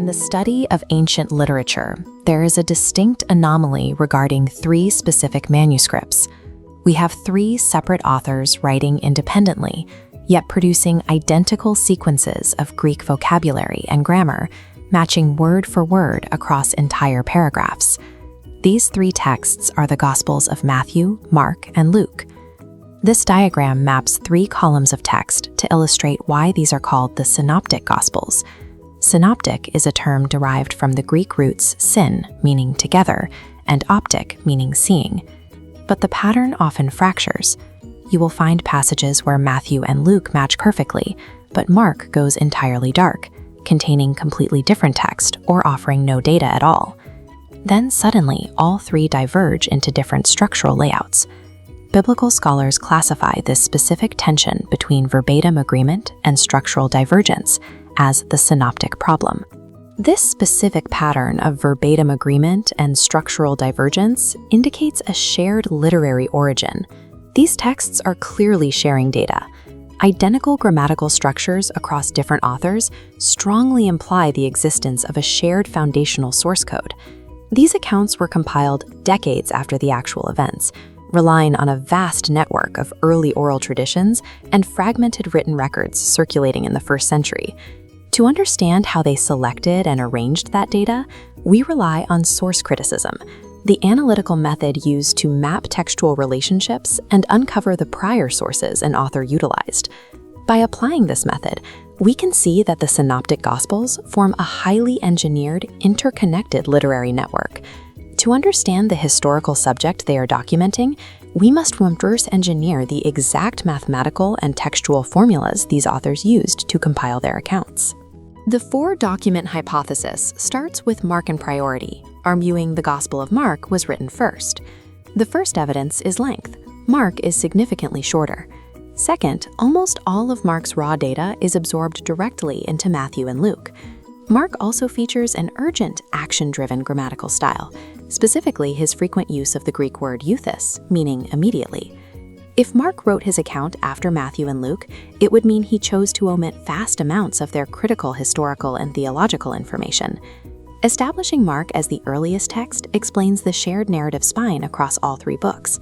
the study of ancient literature, there is a distinct anomaly regarding three specific manuscripts. We have three separate authors writing independently, yet producing identical sequences of Greek vocabulary and grammar, matching word for word across entire paragraphs. These three texts are the Gospels of Matthew, Mark, and Luke. This diagram maps three columns of text to illustrate why these are called the Synoptic Gospels. Synoptic is a term derived from the Greek roots syn, meaning together, and optic, meaning seeing. But the pattern often fractures. You will find passages where Matthew and Luke match perfectly, but Mark goes entirely dark, containing completely different text or offering no data at all. Then suddenly, all three diverge into different structural layouts. Biblical scholars classify this specific tension between verbatim agreement and structural divergence as the synoptic problem. This specific pattern of verbatim agreement and structural divergence indicates a shared literary origin. These texts are clearly sharing data. Identical grammatical structures across different authors strongly imply the existence of a shared foundational source code. These accounts were compiled decades after the actual events, relying on a vast network of early oral traditions and fragmented written records circulating in the first century. To understand how they selected and arranged that data, we rely on source criticism, the analytical method used to map textual relationships and uncover the prior sources an author utilized. By applying this method, we can see that the Synoptic Gospels form a highly engineered, interconnected literary network. To understand the historical subject they are documenting, we must reverse engineer the exact mathematical and textual formulas these authors used to compile their accounts. The four-document hypothesis starts with Markan priority, arguing the Gospel of Mark was written first. The first evidence is length. Mark is significantly shorter. Second, almost all of Mark's raw data is absorbed directly into Matthew and Luke. Mark also features an urgent, action-driven grammatical style, specifically his frequent use of the Greek word euthys, meaning immediately. If Mark wrote his account after Matthew and Luke, it would mean he chose to omit vast amounts of their critical historical and theological information. Establishing Mark as the earliest text explains the shared narrative spine across all three books.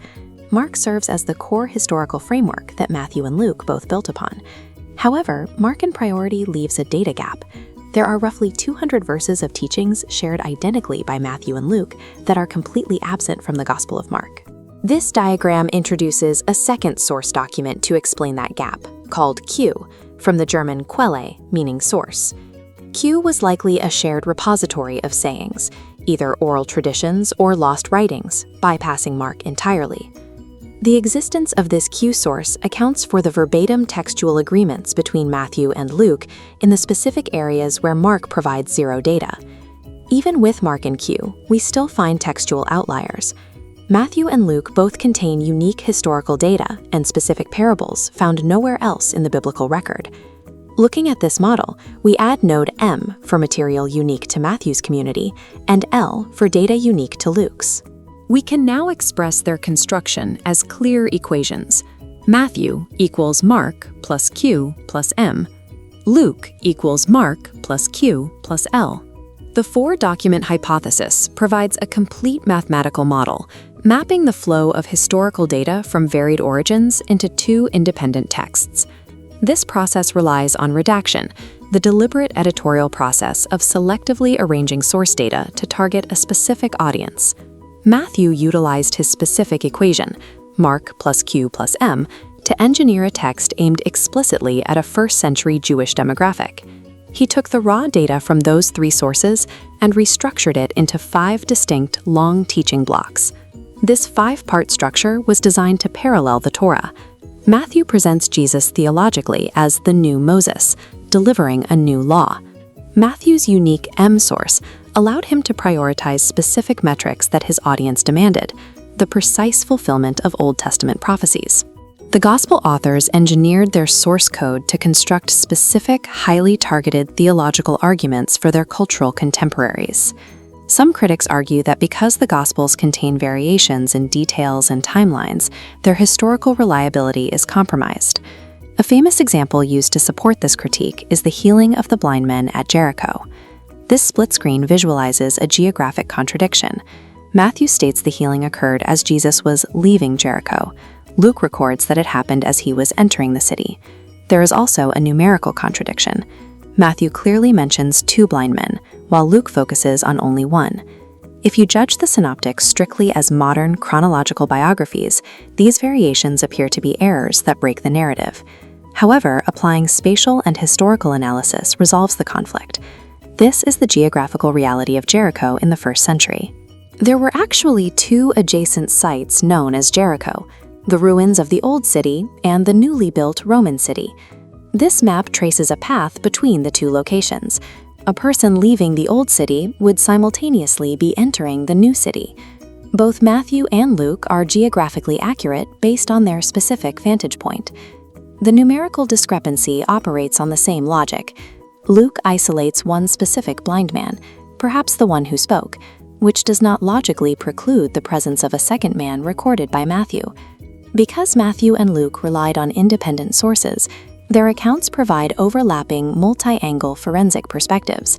Mark serves as the core historical framework that Matthew and Luke both built upon. However, Markan priority leaves a data gap. There are roughly 200 verses of teachings shared identically by Matthew and Luke that are completely absent from the Gospel of Mark. This diagram introduces a second source document to explain that gap, called Q, from the German Quelle, meaning source. Q was likely a shared repository of sayings, either oral traditions or lost writings, bypassing Mark entirely. The existence of this Q source accounts for the verbatim textual agreements between Matthew and Luke in the specific areas where Mark provides zero data. Even with Mark and Q, we still find textual outliers. Matthew and Luke both contain unique historical data and specific parables found nowhere else in the biblical record. Looking at this model, we add node M for material unique to Matthew's community and L for data unique to Luke's. We can now express their construction as clear equations. Matthew equals Mark plus Q plus M. Luke equals Mark plus Q plus L. The four-document hypothesis provides a complete mathematical model, mapping the flow of historical data from varied origins into two independent texts. This process relies on redaction, the deliberate editorial process of selectively arranging source data to target a specific audience. Matthew utilized his specific equation, Mark plus Q plus M, to engineer a text aimed explicitly at a first-century Jewish demographic. He took the raw data from those three sources and restructured it into 5 distinct, long teaching blocks. This 5-part structure was designed to parallel the Torah. Matthew presents Jesus theologically as the new Moses, delivering a new law. Matthew's unique M source allowed him to prioritize specific metrics that his audience demanded, the precise fulfillment of Old Testament prophecies. The Gospel authors engineered their source code to construct specific, highly targeted theological arguments for their cultural contemporaries. Some critics argue that because the Gospels contain variations in details and timelines, their historical reliability is compromised. A famous example used to support this critique is the healing of the blind men at Jericho. This split screen visualizes a geographic contradiction. Matthew states the healing occurred as Jesus was leaving Jericho. Luke records that it happened as he was entering the city. There is also a numerical contradiction. Matthew clearly mentions 2 blind men, while Luke focuses on only 1. If you judge the synoptics strictly as modern chronological biographies, these variations appear to be errors that break the narrative. However, applying spatial and historical analysis resolves the conflict. This is the geographical reality of Jericho in the 1st century. There were actually 2 adjacent sites known as Jericho, the ruins of the Old City and the newly built Roman city. This map traces a path between the 2 locations. A person leaving the Old City would simultaneously be entering the new city. Both Matthew and Luke are geographically accurate based on their specific vantage point. The numerical discrepancy operates on the same logic. Luke isolates one specific blind man, perhaps the one who spoke, which does not logically preclude the presence of a second man recorded by Matthew. Because Matthew and Luke relied on independent sources, their accounts provide overlapping multi-angle forensic perspectives.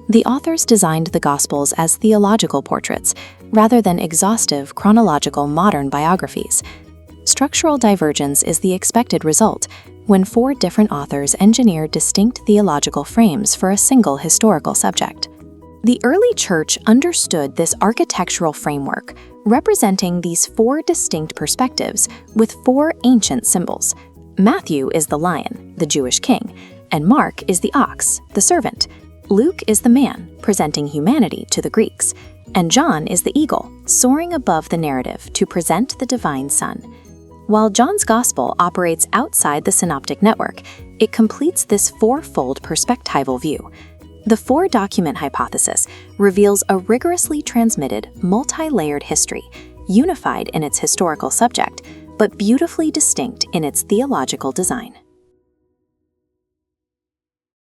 The authors designed the Gospels as theological portraits, rather than exhaustive chronological modern biographies. Structural divergence is the expected result when 4 different authors engineer distinct theological frames for a single historical subject. The early church understood this architectural framework, representing these 4 distinct perspectives with 4 ancient symbols. Matthew is the lion, the Jewish king, and Mark is the ox, the servant. Luke is the man, presenting humanity to the Greeks, and John is the eagle, soaring above the narrative to present the divine Son. While John's Gospel operates outside the synoptic network, it completes this 4-fold perspectival view. The 4-document hypothesis reveals a rigorously transmitted, multi-layered history, unified in its historical subject, but beautifully distinct in its theological design.